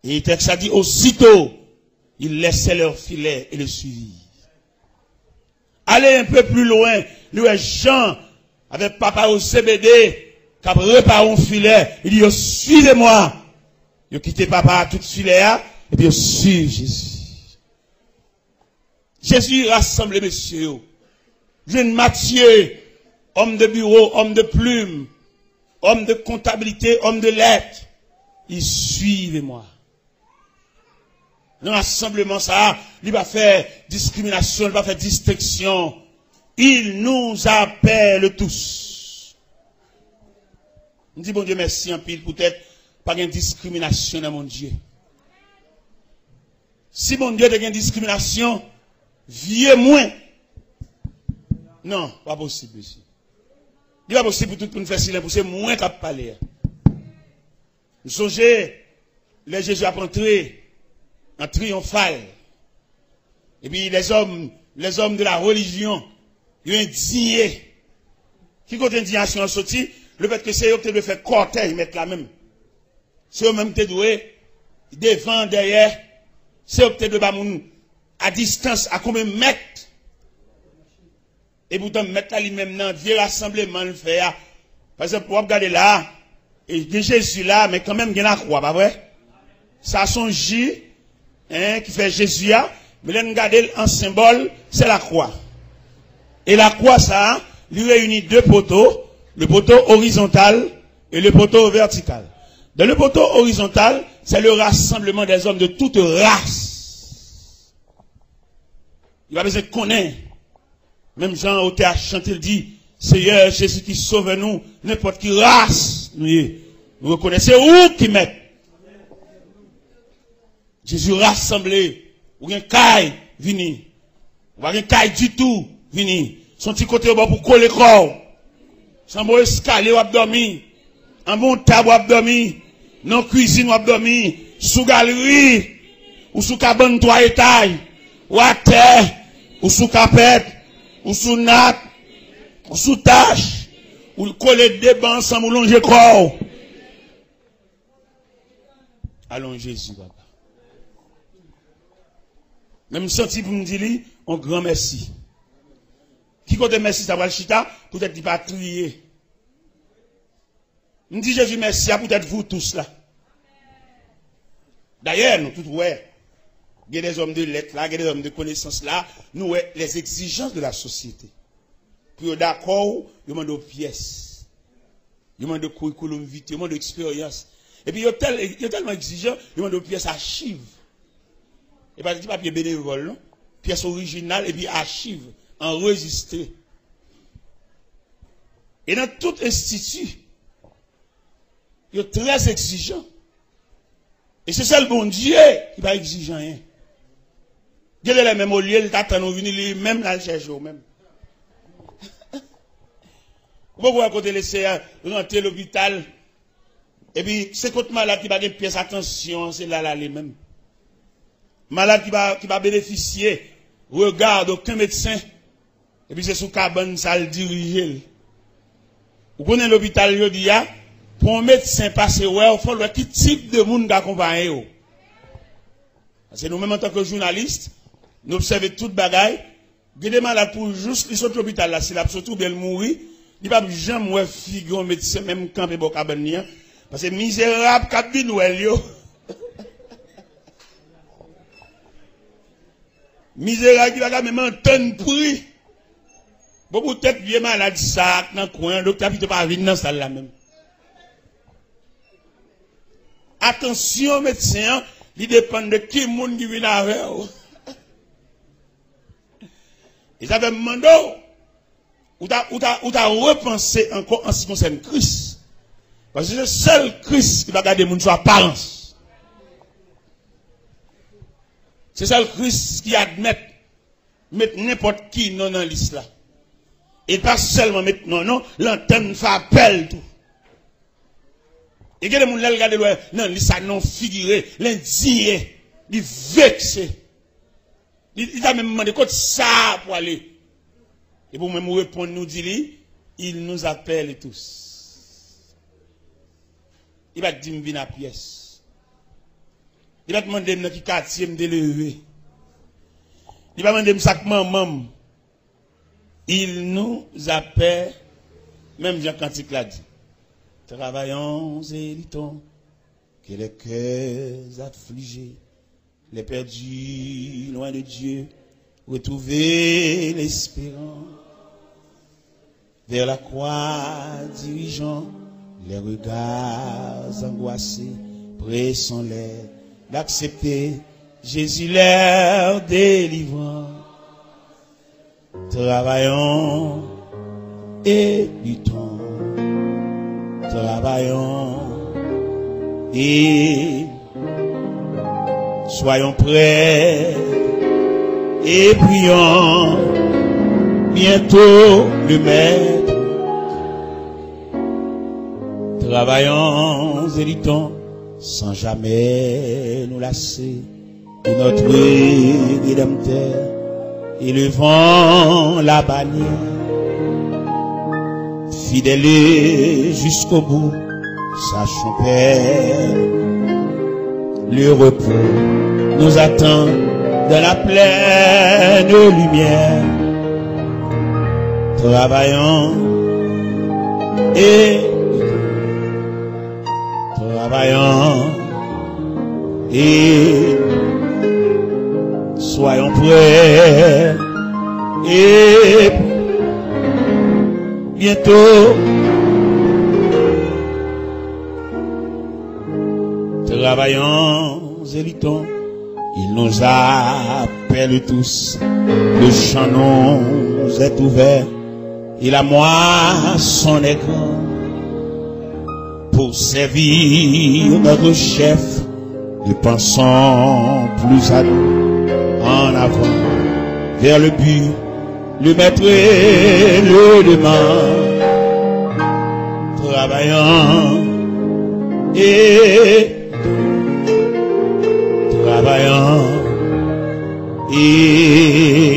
Et le texte a dit, aussitôt, ils laissaient leur filet et le suivirent. Allez un peu plus loin, nous, Jean, avec papa au CBD, qui a réparé un filet, il dit, suivez-moi. Il a quitté papa à tout filet, et puis il suit Jésus. Jésus rassemble les messieurs. Jeune Matthieu, homme de bureau, homme de plume, homme de comptabilité, homme de lettres. Il suivez-moi. Dans l'assemblement, ça, il va faire discrimination, il va faire distinction. Il nous appelle tous. On dit, bon Dieu, merci en pile, peut-être, pas de discrimination dans mon Dieu. Si mon Dieu a une discrimination, vieux moins. Non, pas possible ici. Il n'est pas possible pour tout le monde faire silence, pour c'est moins qu'à parler. Nous songez, les Jésus a entré en triomphal. Et puis les hommes de la religion, ils ont indigné. Qui compte indignation en sorti? Le fait que c'est eux qui doivent faire cortège, mettre la même. C'est eux même qui doivent devant, derrière. C'est eux qui doivent à distance, à combien de mètres? Et pourtant, mettre lui-même dans vieux rassemblement, le faire. Parce que pour regarder là, et Jésus là, mais quand même, il y a la croix, pas vrai? Ça son J, qui fait Jésus là, mais là, regardez en symbole, c'est la croix. Et la croix, ça, lui réunit deux poteaux, le poteau horizontal et le poteau vertical. Dans le poteau horizontal, c'est le rassemblement des hommes de toute race. Il va besoin de connaître. Même Jean au théâtre chante, il dit, Seigneur Jésus qui sauve nous, n'importe qui race, nous reconnaissez où qui met. Jésus rassemblé, ou un caille, vini. Ou un caille du tout, vini. Son petit côté au bas pour coller corps. Sans bon escalier ou abdomen. Un bon table ou abdomen. Non cuisine ou abdomen. Sous galerie. Ou sous cabane 3 étages. Ou à terre. Ou sous capette. Ou sous natte. Ou sous tâche. Ou coller des bancs sans moulonger corps. Allons Jésus, papa. Même senti pour me dire, un grand merci. Qui compte merci, ça va le chita, peut-être qu'il va trier. Me dit Jésus merci, peut-être vous tous là. D'ailleurs, nous tous, ouais, il y a des hommes de lettres là, il y a des hommes de connaissances là, nous, ouais, les exigences de la société. Pour d'accord, il demande aux pièces. Il demande de curriculum vitae, il demande d'expérience. Et puis, il est tellement exigeant, il demande aux pièces archives. Et pas de papier bénévole, non? Pièce originale et puis archive, enregistrée. Et dans tout institut, il est très exigeant. Et c'est ça le bon Dieu qui va exiger rien. Dieu est le même au lieu, il t'attend, nous venir lui-même là le chercher au même. Pourquoi côté laisser rentrer l'hôpital? Et puis, c'est contre malade qui va gagner pièce, attention, c'est là les mêmes. Malade qui va bénéficier, regarde aucun médecin, et puis c'est sous cabane, ça le dirige. Vous connaissez l'hôpital, je dis, pour un médecin passer, ouais, il faut voir quel type de monde d'accompagner. Parce que nous-mêmes, en tant que journalistes, nous observons toute bagaille, il y a des malades pour juste, ils sont à l'hôpital là, s'il a surtout bien mourir, il ne va jamais figurer un médecin, même quand il est au cabane, parce que misérable, cabine, yo. Misérable qui va même entendre prix. Bon, peut-être bien malade ça, dans le coin, docteur, il ne pas venir dans salle là même. Attention, médecin, il dépend de qui monde qui vient avec. Ils avaient demandé, ou t'as repensé encore en ce qui concerne Christ. Parce que c'est le seul Christ qui va garder mon sur apparence. C'est ça le Christ qui admet mettre n'importe qui non dans l'islam. Et pas seulement mettre non, l'antenne fait appel tout. Et que les gens regardent non, l'islam non figuré, l'indigné, il vexé. Il a même demandé quoi ça pour aller. Et pour même répondre, nous dit, il nous appelle tous. Il va dire, viens à pièce. Il va demander dans qui quartier me lever. Il va demander ça maman. Il nous appelle, même Jean Cantique l'a dit. Travaillons et luttons, que les cœurs affligés, les perdus loin de Dieu, retrouver l'espérance. Vers la croix dirigeant, les regards angoissés, pressons-les d'accepter Jésus leur délivrant. Travaillons et luttons, travaillons et soyons prêts et prions bientôt le Maître. Travaillons et luttons sans jamais nous lasser pour notre Rédempteur. Élevant la bannière, fidèles jusqu'au bout, sachons Père, le repos nous attend dans la pleine lumière. Travaillons et soyons prêts et bientôt travaillons et luttons. Il nous appelle tous, le champ nous est ouvert et la moisson est grande pour servir notre chef. Nous pensons plus à nous en avant, vers le but, le maître et le demande. Travaillons et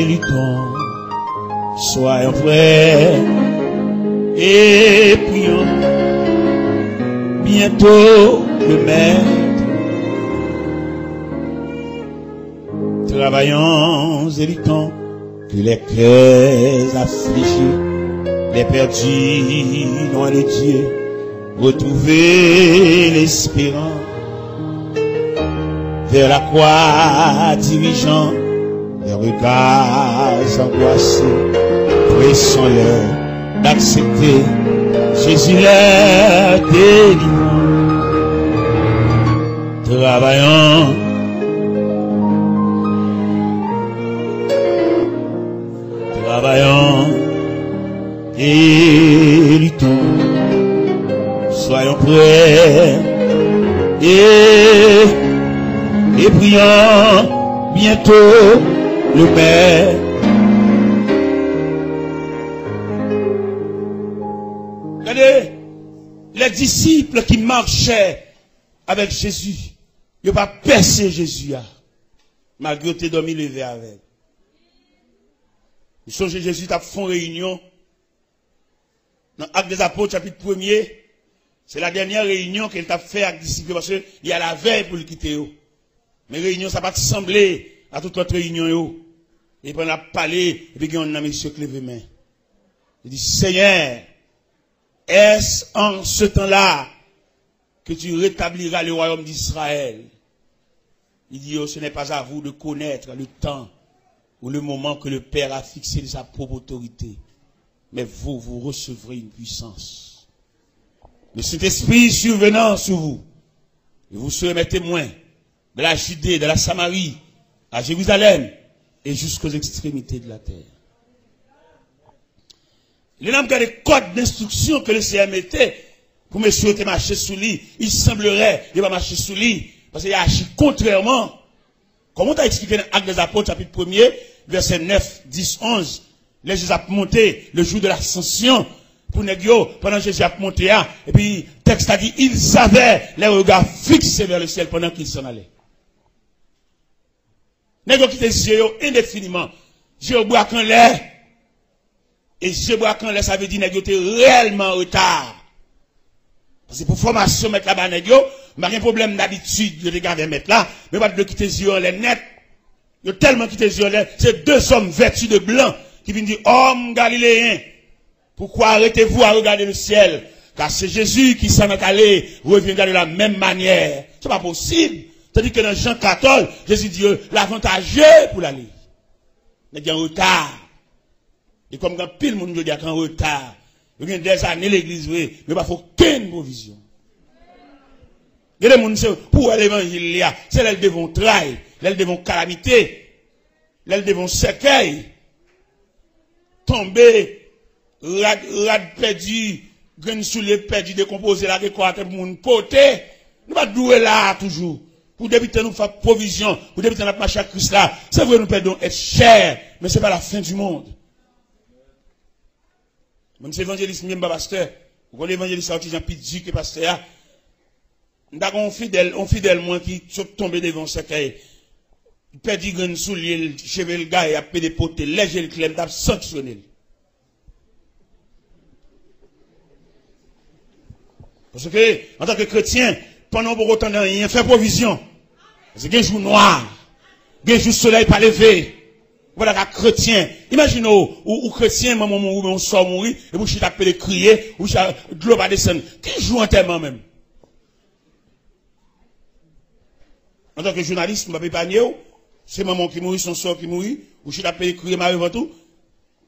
luttons. Soyons prêts et prions. Bientôt le Maître. Travaillons et luttons, que les cœurs affligés, les perdus loin de Dieu, retrouver l'espérance. Vers la croix dirigeant, les regards angoissés, pressons-les d'accepter Jésus leur délivrant. Travaillons et luttons, soyons prêts et prions bientôt le Père. Regardez, les disciples qui marchaient avec Jésus, ils n'ont pas percé Jésus, malgré que tu dormi levé avec. Vous songez Jésus a fait une réunion dans l'Acte des Apôtres, chapitre 1er. C'est la dernière réunion qu'il a fait avec les disciples parce qu'il y a la veille pour le quitter. Mais réunion, ça va pas sembler à toute autre réunion. Et puis on a parlé, et puis on a monsieur qui lève les mains. Il dit, Seigneur, est-ce en ce temps-là que tu rétabliras le royaume d'Israël? Il dit, oh, ce n'est pas à vous de connaître le temps ou le moment que le Père a fixé de sa propre autorité. Mais vous, vous recevrez une puissance. Le Saint-Esprit survenant sur vous, et vous serez mes témoins de la Judée, de la Samarie, à Jérusalem, et jusqu'aux extrémités de la terre. Il y a des codes d'instruction que le Seigneur mettait pour monsieur marcher sous lui. Il semblerait qu'il va marcher sous lui, parce qu'il a agi contrairement. Comment tu as expliqué dans l'Acte des Apôtres, chapitre 1er, verset 9, 10, 11. Les Jésus a monté le jour de l'ascension pour Négio, pendant que Jésus a monté, et puis, le texte a dit, ils avaient les regards fixés vers le ciel pendant qu'ils s'en allaient. Négio qui était yeux indéfiniment. Dieu boit quand l'air. Et Dieu boit quand l'air, ça veut dire Négio était réellement en retard. Parce que pour formation, mettre la banane, yo, pas un problème d'habitude de regarder mettre là, mais pas de quitter les yeux en l'air net. Yo tellement quitté les yeux en l'air, c'est deux hommes vêtus de blanc qui viennent dire, homme galiléen, pourquoi arrêtez-vous à regarder le ciel? Car c'est Jésus qui s'en est allé, reviendra de la même manière. C'est pas possible. C'est-à-dire que dans Jean 14, Jésus dit, l'avantageux pour l'aller. Il y a un retard. Et comme quand pile monde dit qu'il y a un retard, il y a des années l'église, mais il n'y a pas aucune provision. Il y a des gens pour l'évangile, c'est là qu'ils devront trahir, là ils devront calamité, là ils devront cercueil, tomber, rad perdu, grain sous les perdu, décomposer la récolte pour moun poter. Nous pas douer là toujours. Pour débuter nous faire provision, pour débuter notre marche à Christ là. C'est vrai nous perdons être cher, mais c'est pas la fin du monde. Même si l'évangéliste n'est pas pasteur, ou quand l'évangéliste est Jean Pidji qui est pasteur, nous avons un fidèle moins qui sont tombés devant ce cahier. Il perd du grain sous l'île, cheveux le gars, il a fait des potes, léger le clem, il a sanctionné. Parce que, en tant que chrétien, pendant pour autant de rien, fait provision. Parce qu'il y a un jour noir, il y a un jour soleil pas levé. Voilà qu'un chrétien, imaginez, ou chrétien, maman mourir, on sort mourir, et vous chitez appelé crier, ou chitez de l'eau va descendre. Qui joue en tellement même? En tant que journaliste, je ne vais pas épargner, c'est maman qui mourit, son sort qui mourit, ou chitez appelé crier, marie avant tout.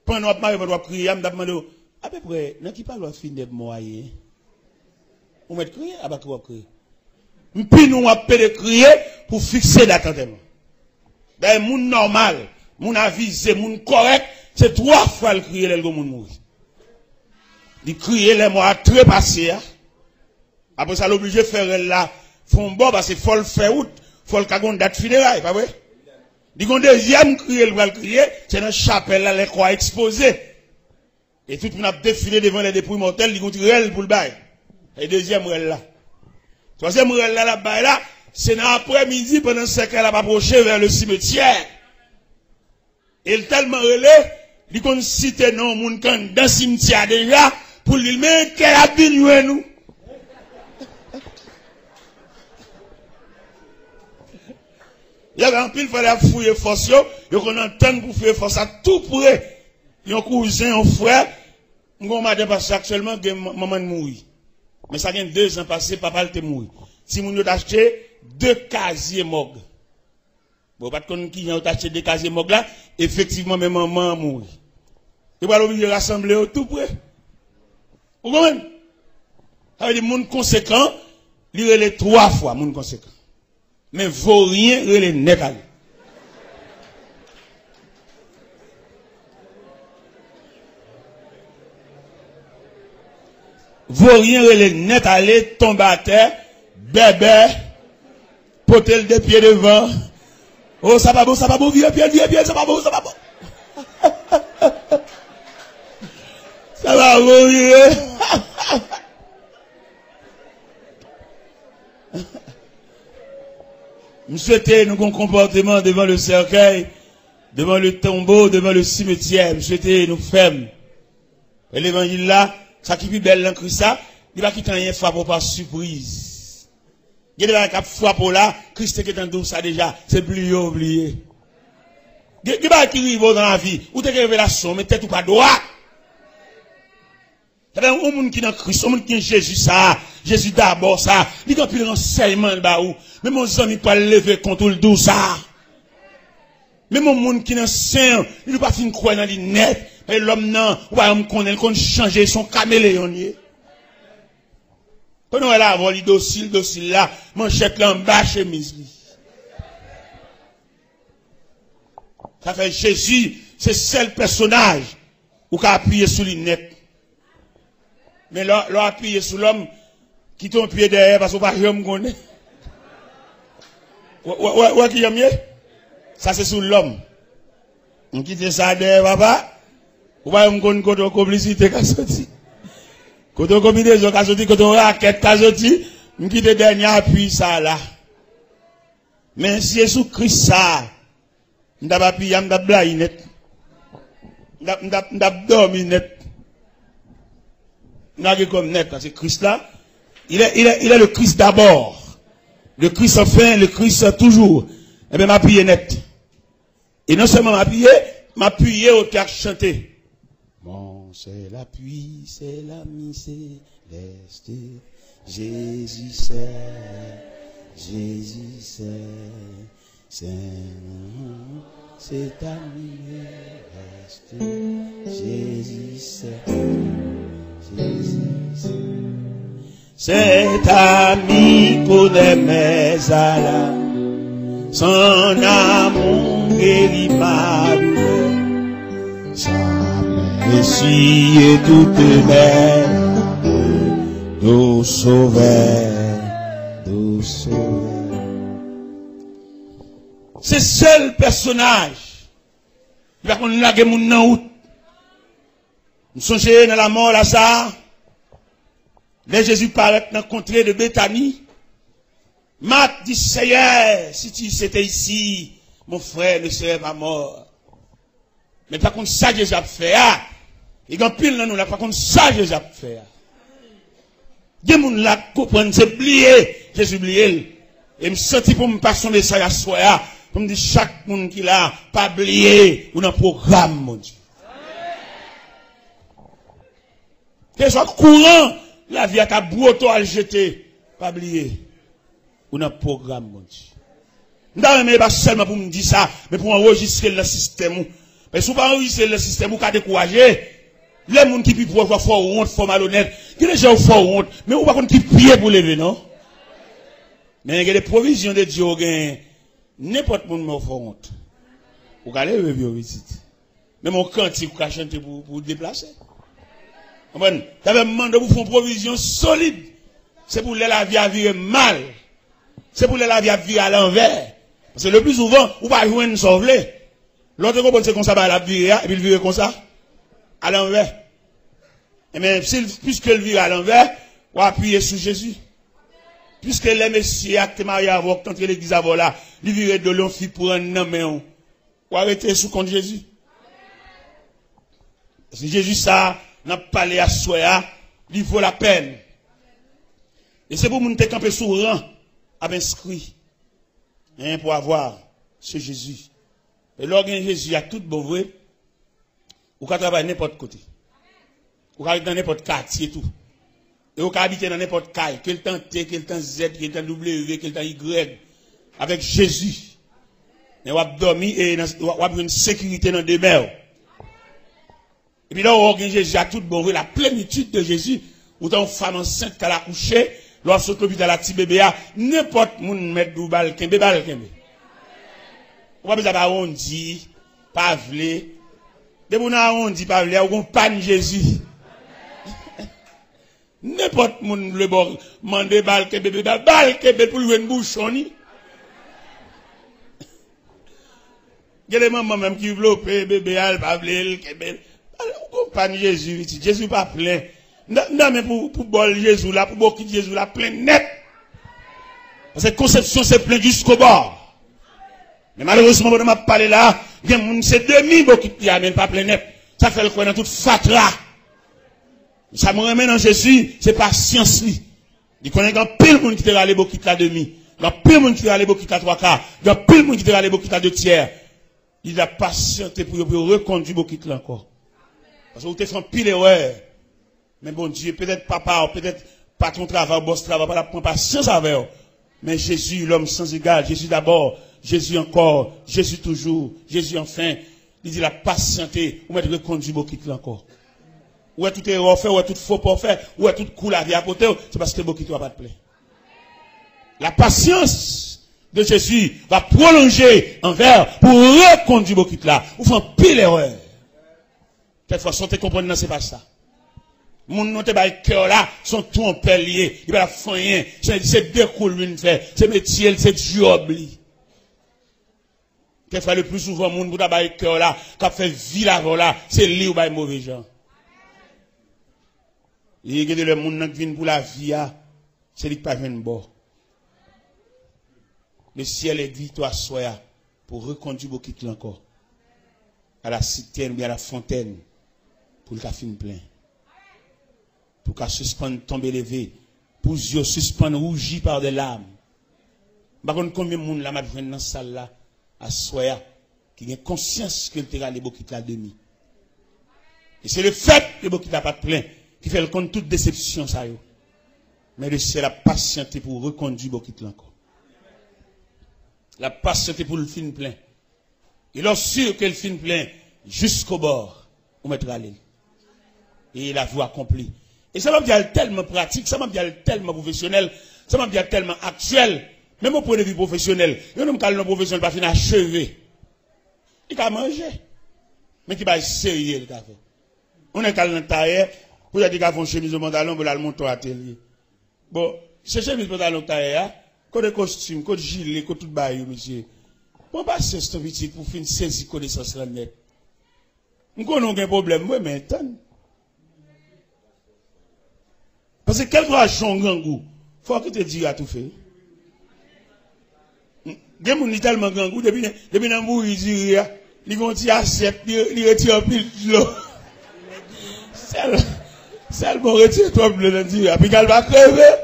Pendant que marie va crier, je me demande, à peu près, dans qui parle de fin de moyen? On met crier, à bas quoi crier? Puis nous appelons crier pour fixer l'attendement. Ben, moun normal, moun avisé, moun correct, c'est 3 fois le crier le moun mourir. Il crier les mois très passés. Après ça, l'obligé de faire là, font bon parce qu'il faut le faire out, faut le cagon date funérailles, pas vrai? Il y a un deuxième crier, le crier, c'est dans la chapelle là, les croix exposées. Et tout le monde a défilé devant les dépouilles mortelles, il y a un tirel pour le bail. Et deuxième rel là. Troisième rel là, là, c'est dans l'après-midi, pendant ce qu'elle a approché vers le cimetière. Et il tellement relé, il qu'on cite non, moun kan dans le cimetière déjà, pour lui, mais qu'elle a bien nous. Il y avait un pile, il fallait fouiller force, il qu'on entend pour fouiller force à tout près. Il y a un cousin, un frère, on m'a dépassé actuellement, maman mourit. Mais ça vient 2 ans passés, papa était mort. Si moun a acheté 2 casiers morgues. Bon, pas de connaître qui a acheté 2 casiers morgues là, effectivement, même maman a mouru. Il va l'obligé de rassembler au tout près. Vous comprenez? Ça veut dire, moun conséquent, il est les 3 fois, moun conséquent. Mais vaut rien, il est net à lui. Vaut rien, il est net à lui, tombe à terre, bébé, potel de pieds devant. Oh, ça va beau, vieux, ça va beau. Ça va beau, vieux. Nous souhaitons nous un comportement devant le cercueil, devant le tombeau, devant le cimetière. Nous souhaitons nous fermes. Et l'évangile là, ça qui est plus belle dans Christ, il va quitter rien frappe par surprise. Il y a des gens qui frappent là, Christ qui est en douce ça déjà, c'est plus oublié. Il y a des gens qui arrivent dans la vie, ou t'es révélation, mais tête ou pas droit. Il y a des gens qui sont dans Christ, des gens qui sont Jésus ça, Jésus d'abord ça, il y a plus de renseignements là où, mais mon ami pas lever contre le douce ça. Mais mon monde qui est dans Saint, il ne pas fin croire dans les net. Et l'homme non, ou pas homme qu'on changer son caméléon. Quand on est là, on lit docile là, manchette là en bas, chemise. Ça fait Jésus, c'est seul personnage où qu'a appuyé sur les net. Mais là, appuyé sur l'homme qui tombe pied derrière parce qu'on pas jamais connaît. Ouais, qui y a mieux? Ça c'est sur l'homme. On quitte ça derrière, papa. Ou pas me connaître côté complicité qu'a sorti. Côté combinaison qu'a sorti, côté raquette qu'a sorti, me quitte dernier appui ça là. Mais si c'est sous Christ ça, m'd'a appuyé, m'd'a blaye net. M'd'a dormi net. M'd'a comme net parce que Christ là, il est le Christ d'abord. Le Christ enfin, le Christ toujours. Eh bien, m'appuyer net. Et non seulement m'appuyer au cœur chanter. Bon, c'est l'appui, c'est l'ami céleste. Jésus c'est ami céleste. Jésus cet ami connaît mes alas, son amour guérit ma douleur, sa essuie toutes mes d'eau sauveur. C'est seul personnage qui va qu'on lage moun nan out. Nous songeons dans la mort là ça. Là Jésus paraît dans la contrée de Béthanie. Marc dit Seigneur, si tu étais ici, mon frère ne serait pas mort. Mais par contre ça Jésus a fait. Il y a pile dans nous là par contre ça Jésus a fait. Des gens là comprendre c'est oublié, Jésus oublié. Et me senti pour me passer son message à soi, pour me dire chaque monde qui l'a pas oublié ou dans programme mon Dieu. Que soit courant la vie à ta bouton à le jeter, pas oublier ou dans programme mon Dieu. N'd'a même pas seulement pour me dire ça, mais pour enregistrer le système. Mais si vous pas enregistrer le système ou qu'à décourager les gens qui peuvent voir fort honte, fort malhonnête, qui les gens fort honte, mais ou pas contre qui prier pour lever, non? Mais il y a des provisions de Dieu, n'importe qui me fort honte. Ou qu'à lever, visite. Mais mon cantique, ou qu'à chanter pour déplacer. Tu avais demandé pour faire une provision solide. C'est pour la vie à vivre mal. C'est pour la vie à vivre à l'envers. Parce que le plus souvent, ou pas jouer une sauvelée. L'autre comprend c'est comme ça, la vie, et puis il vire comme ça. À l'envers. Et bien, puisque le vire à l'envers, on va appuyer sur Jésus. Puisque les messieurs actes mariés avant, tant que l'église avant là, lui virer de l'on fit pour un homme, ou arrêter sous compte Jésus. Parce que Jésus, ça, n'a pas parlé à soi, il vaut la peine. Et c'est pour nous te camper sous rang, à inscrit, hein, pour avoir ce Jésus. Et lorsque Jésus a tout bon vrai, ou qu'à travailler n'importe côté. Ou qu'à dans n'importe quartier tout. Et ou qu'à habiter dans n'importe caille, quel temps T, quel temps Z, quel temps W, quel temps Y, avec Jésus. Et ou a dormi et ou a une sécurité dans des mers. Et puis là, on organise Jésus à tout bon vrai, la plénitude de Jésus, ou tant femme enceinte qu'elle a couché, lorsque l'hôpital a petit bébé, n'importe moun met dou bal kembe. Ou pas besoin d'arrondi, pas vle. De moun arrondi, pas vle, ou gon pan Jésus. N'importe moun le bon, mande bal kembe pour lui une bouchon ni. Gè les mamans même qui veulent bébé al, pas vle, kembe. Ou gon pan Jésus, Jésus pas plein. Non, mais pour bol Jésus là, pour beaucoup Jésus là, plein net. Parce que conception c'est plein jusqu'au bord. Mais malheureusement, on m'a parlé là, c'est demi beaucoup qui amène pas plein net. Ça fait le quoi dans toute fatra. Ça me remet dans Jésus, c'est pas science lui. Il connaît grand pile monde qui te râle beaucoup la demi. Grand pile monde qui te râle beaucoup la trois quarts. Grand pile monde qui te râle beaucoup la deux tiers. Il a patienté pour reconduire beaucoup là encore. Parce que vous te fait pile erreur. Mais bon Dieu, peut-être papa, peut-être pas ton travail, boss travail, pas la prendre patience avec eux. Mais Jésus, l'homme sans égal, Jésus d'abord, Jésus encore, Jésus toujours, Jésus enfin, il dit la patienté, ou mettre reconduit beaucoup là encore. Ou est tout erreur fait, ou est tout faux pas fait, ou est tout cool la vie à côté, c'est parce que beaucoup va pas te plaire. La patience de Jésus va prolonger envers pour reconduire beaucoup là, ou faire pile erreur. Quelquefois, sans te comprendre, non, c'est pas ça. Mon nom te bail cœur là, sont tout en pelier, il va la faire rien, c'est découle une fait, c'est métier, c'est job li. Quelquefois le plus souvent mon bouda bail cœur là, qu'a fait vie là voilà, c'est li ou bail mauvais gens. Il y a le monde qui vient pour la vie c'est lui qui pas vient bon. Le ciel est dit toi soya pour reconduire beaucoup encore à la citerne bien à la fontaine pour le café plein. Pour qu'à suspendre, tomber, lever, pour yeux suspendre rougi par des larmes. Par contre, combien de monde là m'a dans cette salle là, à Soya, qui a conscience que le terrain est beaucoup la demi. Et c'est le fait que beaucoup n'a pas de plein, qui fait le compte toute déception ça yo. Mais c'est la patienté pour reconduire beaucoup encore. La patienté pour le fin plein. Il est sûr que le fin plein, jusqu'au bord, on mettra aller. Et la voie accomplie. Et ça m'a dit tellement pratique, ça m'a dit tellement professionnel, ça m'a dit tellement actuel, même au point de vue professionnel. Il y a un homme professionnel pas finir achevé. Il a mangé. Mais qui va sérieux le café. On est calme dans taille, pour dire qu'il a fait une chemise au pantalon, pour aller monter à l'atelier. Bon, ce chemise au pantalon taille, code costume, code gilet, code tout bail, monsieur. Bon, pas c'est ce petit pour finir saisir connaissance là net. Nous connaissons un problème, moi, mais attends. Parce que quel soit son grand goût, faut que tu te dises à tout fait. Des gens qui tellement grand goût, depuis dans mourir, ils vont tirer assiette, ils retirent pile de l'eau. Celle vont retirer trop de l'eau, puis qu'elle va crever.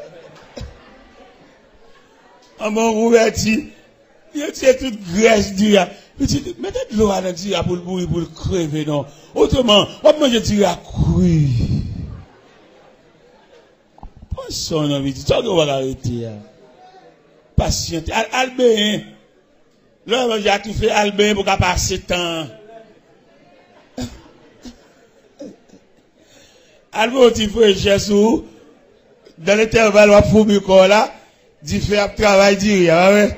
En mon rouverti, il retire toute graisse du ya. Mettez de l'eau à l'intérieur pour le mourir, pour le crever, non. Autrement, on va manger du ya cru. Son nom, il dit, tu vas arrêter. Patiente. Albin. Là, j'ai tout fait Albin pour qu'à passer temps. Albin, tu fais Jésus. Dans l'intervalle, on va fouiller quoi là. Dit faire un travail, dit rien.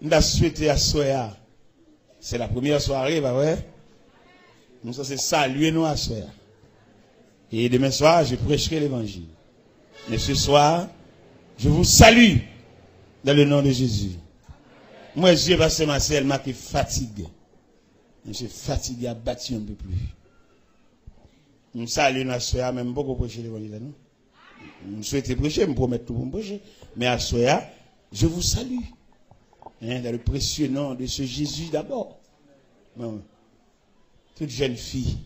On a souhaité à Soya. C'est la première soirée, bah ouais. Nous sommes saluer nous à soir. Et demain soir, je prêcherai l'évangile. Mais ce soir, je vous salue dans le nom de Jésus. Moi, je pasteur Marcel, m'a été fatigué. Je suis fatigué à battre un peu plus. Nous saluons nous à soir, même beaucoup prêcher l'évangile, non? Nous souhaitons prêcher, me promettre tout pour me prêcher. Mais à soir, je vous salue. Hein, dans le précieux nom de ce Jésus d'abord. Non. Toute jeune fille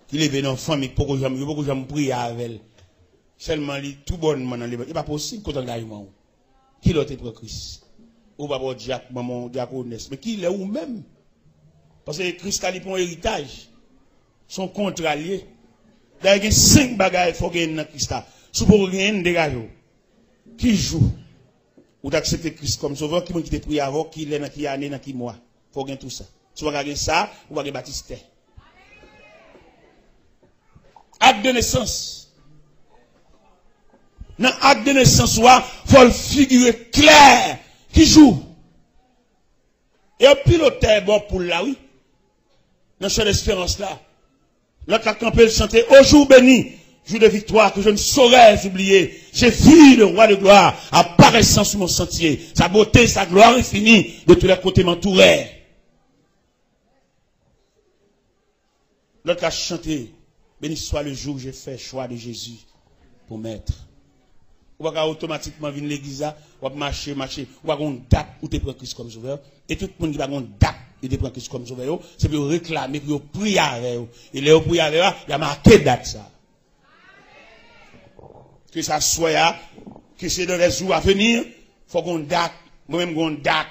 qui lève dans la famille, pourquoi j'aime prier avec elle. Seulement, tout bonnement dans les. Il n'est pas possible qu'on engagement. Qui l'a été pour Christ? Ou pas pour Diacre, maman, diaconesse. Mais qui l'est ou même? Parce que Christ a un héritage. Son contrat lié. D'ailleurs, il y a 5 bagages qu'il faut gagner dans Christ. Si vous rien dégager. Qui joue? Ou d'accepter Christ comme sauveur, qui te prie avant, qui l'est dans qui année, dans qui mois. Il faut gagner tout ça. Si vous regardez ça, vous regardez Baptiste. Acte de naissance. Dans l'acte de naissance, il faut le figurer clair. Qui joue? Et un piloteur bon pour là, oui. Dans cette espérance là. L'autre a campé le chanter au jour béni, jour de victoire que je ne saurais oublier. J'ai vu le roi de gloire apparaissant sur mon sentier. Sa beauté, sa gloire infinie, de tous les côtés m'entouraient. L'autre a chanté, béni soit le jour où j'ai fait choix de Jésus pour m'être. Ou va automatiquement venir l'église, ou va marcher, ou va avoir une date où tu prends Christ comme sauveur. Et tout le monde qui va avoir une date où tu prends Christ comme sauveur, c'est pour réclamer, pour prier avec eux. Et les prier avec eux, il y a marqué date ça. Que ça soit, que c'est dans les jours à venir, il faut qu'on date, moi-même qu'on date,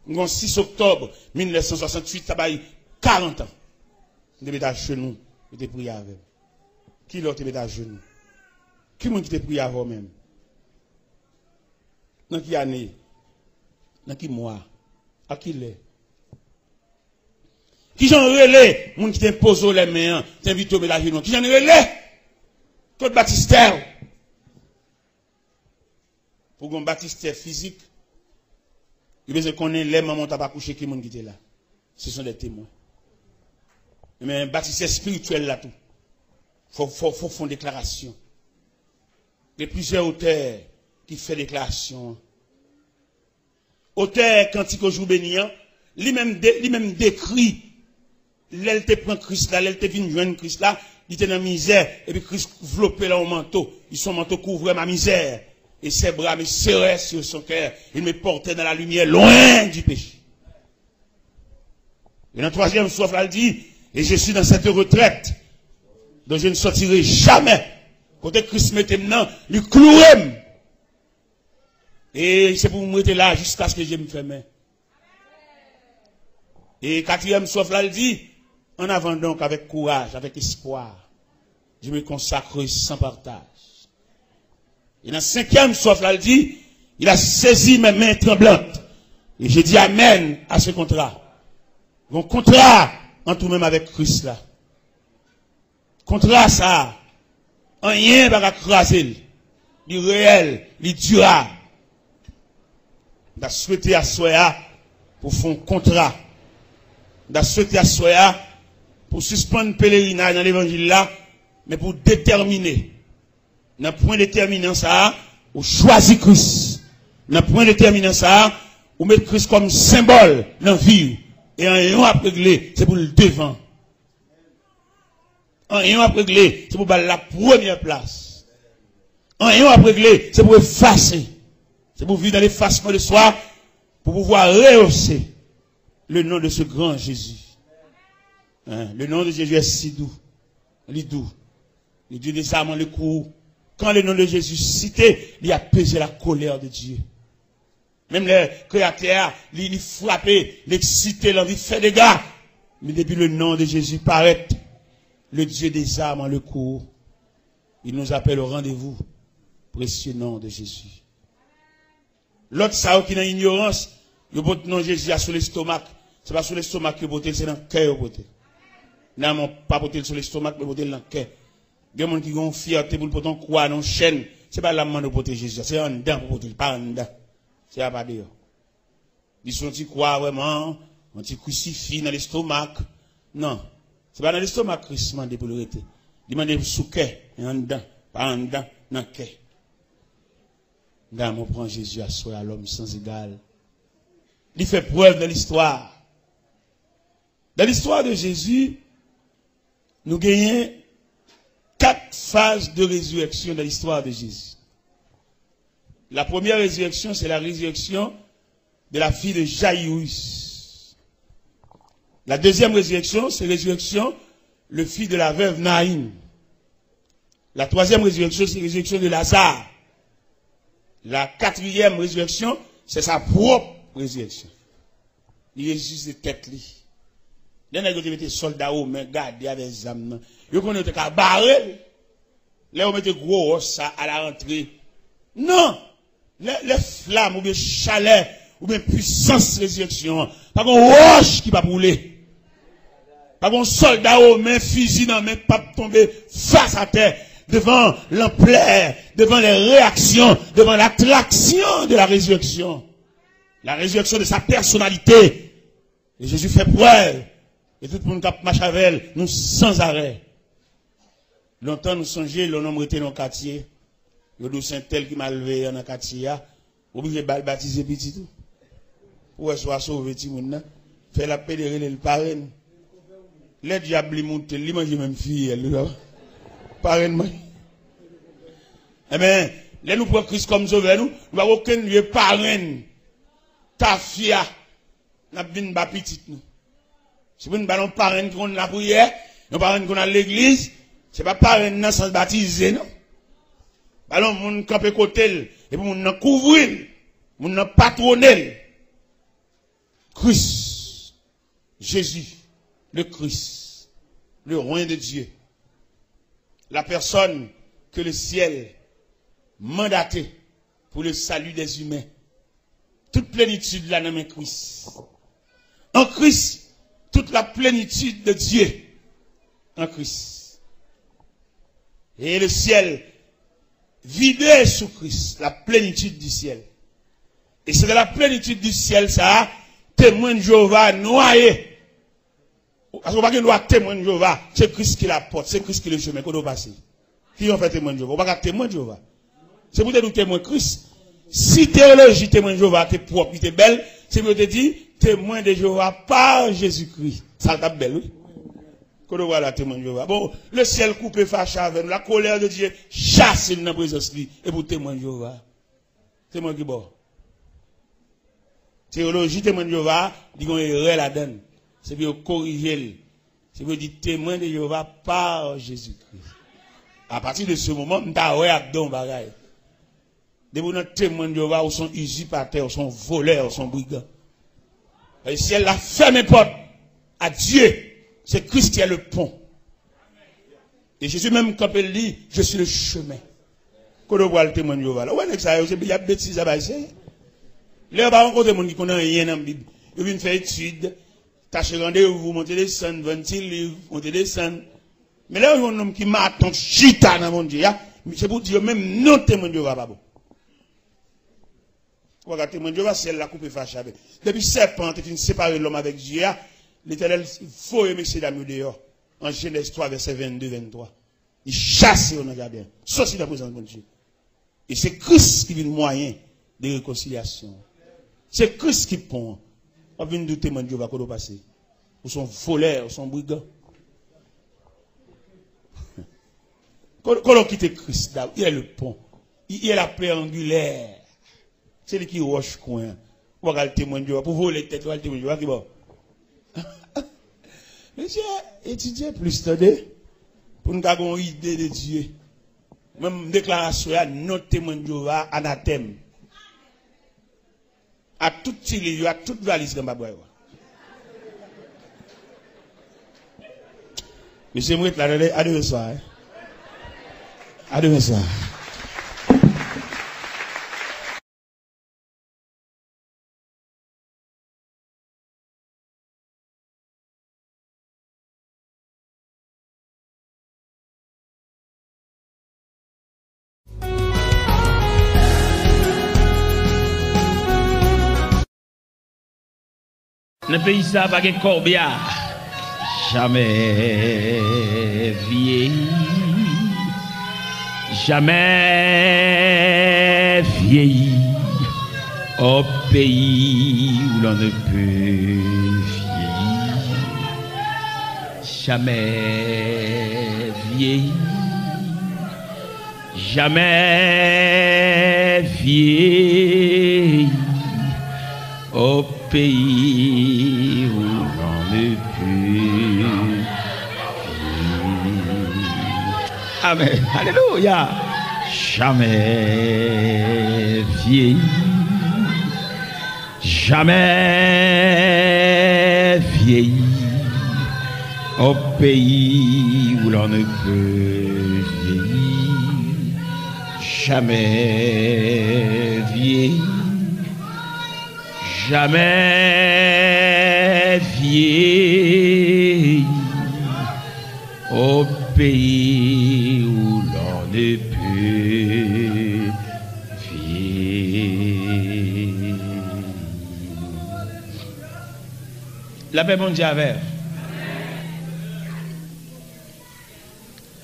6 octobre 1968, ça va y 40 ans. De mettre à genoux, et de prier avec. Qui l'autre te met à genoux? Qui m'a dit te prier avec même? Dans qui année? Dans qui mois? À qui l'est? Qui j'en relais? Moun qui t'impose les mains, t'invite au mettre à genoux. Qui j'en relais? Claude Baptiste. Pour un Baptiste physique, il veut qu'on ait les mamans t'as pas couché qui moun qui était là. Ce sont des témoins. Mais un baptiste spirituel là tout. Faut faire une déclaration. Il y a plusieurs auteurs qui font déclaration. Auteur cantique au jour béni, lui-même décrit, l'elle te prend Christ là, l'elle te vient joindre Christ là, il était dans la misère, et puis Christ enveloppé là au manteau, son manteau couvrait ma misère, et ses bras me serraient sur son cœur, il me portait dans la lumière, loin du péché. Et dans le 3e soir, elle dit, et je suis dans cette retraite, Donc je ne sortirai jamais. Côté Christ mette maintenant, lui clouer. Et c'est pour me mettre là jusqu'à ce que je me ferme. Et quatrième soif là, il dit, en avant donc avec courage, avec espoir, je me consacre sans partage. Et dans cinquième soif là, il dit, il a saisi mes mains tremblantes. Et j'ai dit amen à ce contrat. Mon contrat entre nous-mêmes avec Christ là. Contrat ça, rien va craser. Du réel, du durable. On a souhaité à Soya pour faire un contrat. On a souhaité à Soya pour suspendre le pèlerinage dans l'évangile là, mais pour déterminer. Dans le point déterminant ça, ou choisir Christ. Dans le point déterminant ça, ou mettre Christ comme symbole dans la vie. Et en ayant à régler, c'est pour le devant. En ayant à régler, c'est pour la première place. En ayant à régler, c'est pour effacer. C'est pour vivre dans l'effacement de soi, pour pouvoir rehausser le nom de ce grand Jésus. Hein? Le nom de Jésus est si doux. Il est doux. Il dit nécessairement le coup. Quand le nom de Jésus cité, il a pesé la colère de Dieu. Même les créateurs, il frappé, l'excité, l'envie fait des dégâts. Mais depuis le nom de Jésus paraît, le Dieu des âmes en le cours, il nous appelle au rendez-vous. Précieux nom de Jésus. L'autre, ça, qui est dans l'ignorance, il porte non Jésus sur l'estomac. C'est pas sur l'estomac que porte, c'est dans le cœur. Non, pas porter sur l'estomac, mais porter dans le cœur. Il y a des gens qui ont fierté pour porter quoi dans une chaîne. C'est pas la main de porter Jésus, c'est en dedans pour porter, pas en dedans. C'est pas dehors. Ils sont dit quoi vraiment, on dit crucifix dans l'estomac. Non. C'est pas dans l'estomac que Christ demande pour le rester. Il demande sous cœur, et en dedans, pas en dedans, dans le cœur. On prend Jésus à soi, à l'homme sans égal. Il fait preuve dans l'histoire. Dans l'histoire de Jésus, nous gagnons 4 phases de résurrection dans l'histoire de Jésus. La première résurrection, c'est la résurrection de la fille de Jaïrus. La deuxième résurrection, c'est la résurrection le fils de la veuve Naïm. La troisième résurrection, c'est la résurrection de Lazare. La quatrième résurrection, c'est sa propre résurrection. Il ressuscite de tête li. Les nègres qui mettaient soldats au main, gardés avec des âmes. Ils connaissent qu'à barrer. Là, on mettait gros os à la rentrée. Non! Les flammes, ou bien chaleur, ou bien puissance résurrection. Pas qu'on roche qui va brûler. Pas qu'on soldat au main, fusil dans main, pas tomber face à terre. Devant l'ampleur, devant les réactions, devant l'attraction de la résurrection. La résurrection de sa personnalité. Et Jésus fait preuve. Et tout le monde qui marche avec elle, nous sans arrêt. Longtemps nous songeons, le nombre était dans le quartier. Le dos Saint-Tel qui m'a levé dans le quartier, obligé de baptiser petit tout. Pour soit sauvé petit monde, fait la pédérer le parrain. Les diables ils montent, ils mangent même fille, elle. Parrain. Eh bien, là nous prenons Christ comme sauveur, nous n'avons aucun lieu parrain. Ta fille, n'a bien pas petit nous. C'est pas une ballon parrain qu'on a la prière, nous parrain qu'on a l'église, c'est pas parrain dans sans baptiser, non. Ballon moun camper côté, et pour moun couvrir, moun patronner. Christ, Jésus, le Christ, le roi de Dieu. La personne que le ciel mandaté pour le salut des humains. Toute plénitude là dans Christ. En Christ, toute la plénitude de Dieu. En Christ. Et le ciel vidé sous Christ, la plénitude du ciel. Et c'est de la plénitude du ciel, ça, témoin de Jéhovah noyé. Parce qu'on va pas témoin de Jéhovah, c'est Christ qui la porte, c'est Christ qui le chemin qu'on doit passer. Qui ont fait témoin de Jéhovah? On va pas témoin de Jéhovah. C'est pour nous témoin de Christ. Si théologie témoin de Jéhovah, t'es propre, t'es belle, c'est pour te dire témoin de Jéhovah par Jésus-Christ. Ça t'a belle, oui. Qu'on doit voir la témoin de Jéhovah. Bon, le ciel coupé fâché avec nous, la colère de Dieu chasse dans la présence de lui, et pour témoin de Jéhovah. Témoin qui bon. Théologie témoin de Jéhovah, dit qu'on est la donne. C'est pour corriger, C'est pour dire témoin de Jéhovah par Jésus-Christ. À partir de ce moment, nous avons un bagage. Depuis notre témoin de Jéhovah, ils sont usurpateurs, ils sont voleurs, ils sont brigands. Et si elle a fermé porte à Dieu, c'est Christ qui est le pont. Et Jésus même, quand il dit, je suis le chemin. Quand on voit le témoin de Jéhovah, là, ouais, ça, il y a bêtises à baser. Là, on va rencontrer des gens qui connaissent rien dans la Bible. Ils viennent faire études, tâcher rendez-vous, monter des scènes, 20 livres, monter des scènes. Mais là, il y a un homme qui m'a attendu chita dans mon Dieu. C'est pour dire même non témoin de Jéhovah, pas bon. Regardez, témoin de Jéhovah, c'est la coupe fâchée. Depuis serpent, il finit séparer l'homme avec Dieu. L'Éternel, il faut aimer ces dames dehors. En Genèse 3, verset 22-23. Il chasse dans le jardin. Sauf la présence de Dieu. Et c'est Christ qui vient moyen de réconciliation. C'est Christ qui pond. On vient de témoin de Dieu, va quoi passer. Ou sont voleurs, ou sont brigands. Quand on quitte Christ, il est le pont. Il est la pierre angulaire. C'est lui qui roche coin. On va le témoin de Dieu. Pour voler tête, on va le témoin de Dieu. Qui bon? Monsieur, étudiez plus, attendez. Pour nous avoir une idée de Dieu. Même déclaration, notre témoin de Dieu, anathème. À tout livre, à toute valise comme Baboua. Monsieur Mouet, là, à demain soir. À demain soir. Dans le pays, ça va pas de corbillard. Jamais vieilli. Jamais vieilli. Au pays où l'on ne peut vieillir. Jamais vieilli. Jamais vieilli. Au pays où l'on ne peut vivre. Amen. Alléluia. Jamais vieilli. Jamais vieilli. Au pays où l'on ne peut vieillir. Jamais vieilli. Jamais vieilli au pays où l'on ne peut vieillir. La paix mondiale.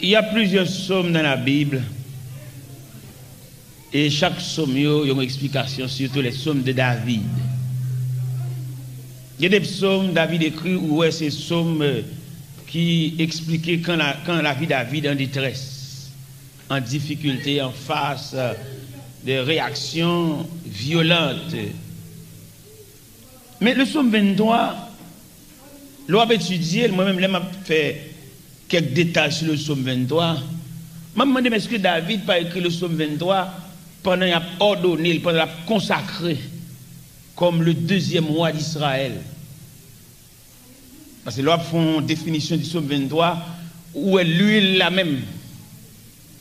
Il y a plusieurs psaumes dans la Bible. Et chaque psaume, il y a une explication, surtout les psaumes de David. Il y a des psaumes David écrit où c'est psaumes qui expliquaient quand la vie de David en détresse, en difficulté, en face de réactions violentes. Mais le psaume 23, l'on a étudié, moi-même, j'ai fait quelques détails sur le psaume 23. Je me demande, est-ce que David n'a pas écrit le psaume 23 pendant qu'il a ordonné, pendant qu'il a consacré comme le deuxième roi d'Israël. Parce que là, ils font une définition du psaume 23 où est l'huile la même.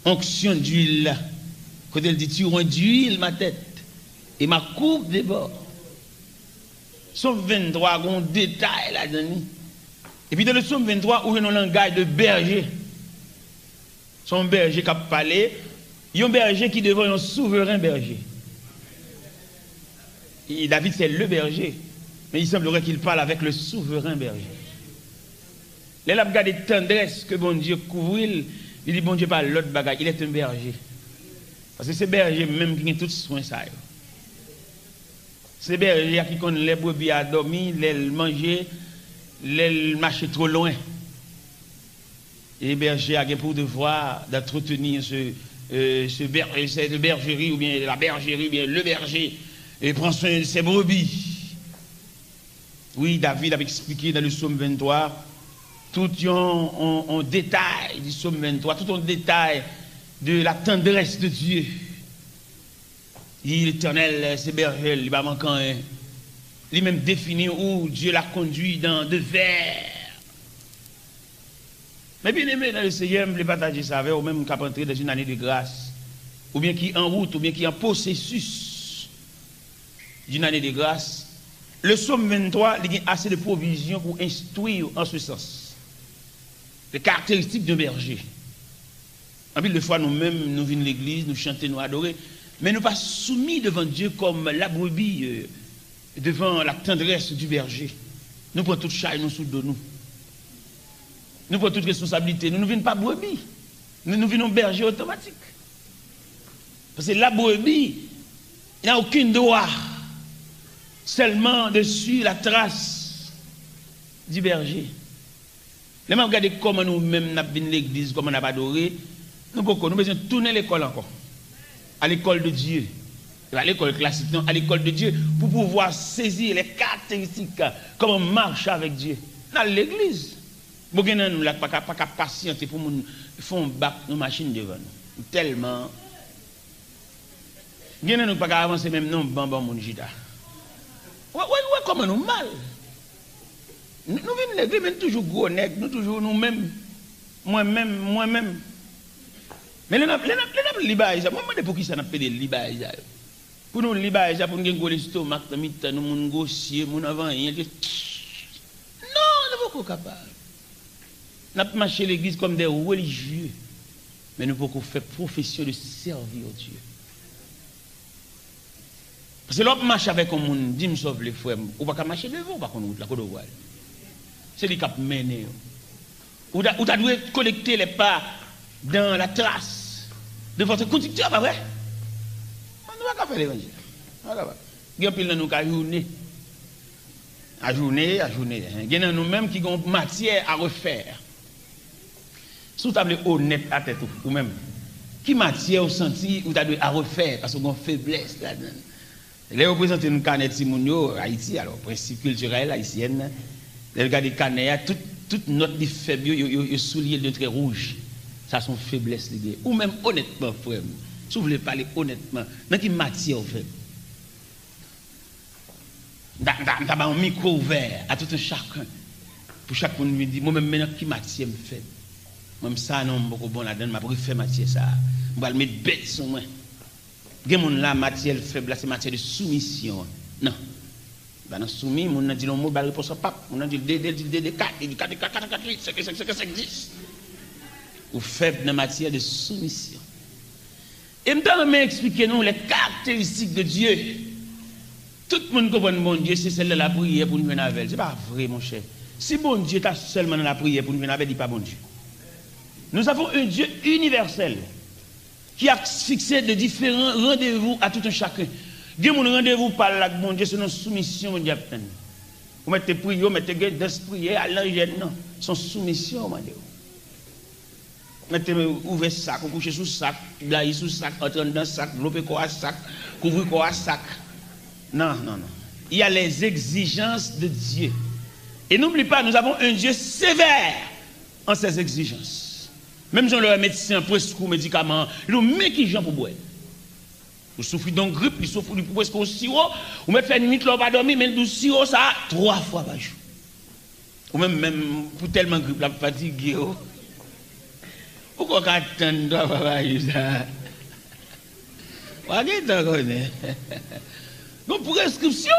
Onction d'huile. Quand elle dit, tu rends d'huile ma tête et ma coupe déborde. Psaume 23, il y a un détail là-dedans. Et puis dans le psaume 23, où il y a un langage de berger. Son berger qui a parlé, il y a un berger qui devient un souverain berger. Et David, c'est le berger. Mais il semblerait qu'il parle avec le souverain berger. Là, il a regardé tendresse que bon Dieu couvre. Il dit, bon Dieu, pas l'autre bagaille. Il est un berger. Parce que c'est berger même qui a tout soin ça. C'est berger qui connaît les brebis à dormir, les manger, les marcher trop loin. Et le berger a pour devoir d'entretenir cette bergerie, ou bien la bergerie, ou bien le berger. Et prend soin de ses brebis. Oui, David avait expliqué dans le psaume 23 tout un détail du psaume 23, tout un détail de la tendresse de Dieu. L'Éternel, c'est berger, il va manquer un. Il même défini où Dieu l'a conduit dans de vers. Mais bien aimé dans le Seigneur, je partager ça avec ou même qui a entré dans une année de grâce, ou bien qui est en route, ou bien qui est en processus d'une année de grâce. Le psaume 23, il y a assez de provisions pour instruire en ce sens. Les caractéristiques d'un berger. En plus de fois, nous-mêmes, nous venons de l'église, nous chantons, nous adorons, mais nous pas soumis devant Dieu comme la brebis devant la tendresse du berger. Nous prenons toute charge, nous sous de nous. Nous prenons toute responsabilité. Nous ne venons pas brebis. Nous venons berger automatique. Parce que la brebis, il n'a aucun droit. Seulement dessus la trace du berger. Les gens regardent comment nous-mêmes nous venons l'église, comment nous avons adoré. Nous avons besoin de tourner l'école encore. À l'école de Dieu. À l'école classique, non, à l'école de Dieu, pour pouvoir saisir les caractéristiques, comment on marche avec Dieu. Dans l'église. Nous n'avons pas patienter pour nous faire un bac, une machine devant nous. Tellement. Nous n'avons pas avancer même non, bon, mon gita. Ouais, comment nous mal. Nous venons de l'église, mais nous toujours gros nègres, nous toujours nous-mêmes. Moi-même. Mais les libères, moi, pour qui ça n'a pas de libères? Pour nous, libères, pour nous gagner l'estomac, nous négocier, nous n'avons rien. Non, nous ne sommes pas capables. Nous avons marché l'église comme des religieux, mais nous pouvons faire profession de servir Dieu. Parce que l'autre marche avec un monde, dit me sauve les frères, ou pas marcher devant, ou pas qu'on route la côte de voile. C'est lui qui a mené. Ou tu dois collecter les pas dans la trace de votre conducteur, pas vrai? On ne va pas faire l'évangile. Il y a pile de nous qui ajourner. Il y a nous-mêmes qui ont matière à refaire. Si vous êtes honnête à tête ou même, qui matière au senti ou tu dois à refaire parce qu'on a une faiblesse là-dedans. Les représentants de Canet Simonio, Haïti, alors, principe culturel haïtien, les gars de Canet, toute note de faible, ils soulignent de trait rouge. Ça, sont faiblesses. Ou même honnêtement, frère, si vous voulez parler honnêtement, dans quelle matière vous faites? Dans un micro ouvert à tout un chacun. Pour chacun me dit, moi-même, maintenant, qui matière me fait? Moi, ça, non, beaucoup bon là-dedans, je préfère matière ça. Je vais le mettre bête sur moi. La matière faible, c'est matière de soumission. Non. Ben, soumis, on a dit le mot, ben, réponse au pape. On a dit le 4, 5, 10. Ou faible dans la matière de soumission. Et maintenant, je expliquer nous les caractéristiques de Dieu. Tout le monde comprend bon Dieu, c'est celle de la prière pour nous venir avec elle. Ce n'est pas vrai, mon cher. Si bon Dieu est seulement dans la prière pour nous venir avec elle, il n'est pas bon Dieu. Nous avons un Dieu universel qui a fixé de différents rendez-vous à tout un chacun. Dieu mon rendez-vous par là, mon Dieu, c'est une soumission, mon Dieu. Vous mettez prière, vous mettez d'esprit à l'angène, non. Son soumission, mon Dieu. Mettez ouvert sac, vous couchez sous sac, blayer sous sac, entrer dans sac, développer quoi à sac, couvrir quoi à sac. Non. Il y a les exigences de Dieu. Et n'oublie pas, nous avons un Dieu sévère en ses exigences. Même si on le médecin presque médicaments, nous met qui gens pour boire. Vous souffrez d'une grippe, vous souffrez presque au sirop, vous mettez une nuit, vous pas dormir, mais du sirop ça 3 fois par jour. Ou même pour tellement grippe, la fatigue. Pourquoi attendre par ça? Donc prescription.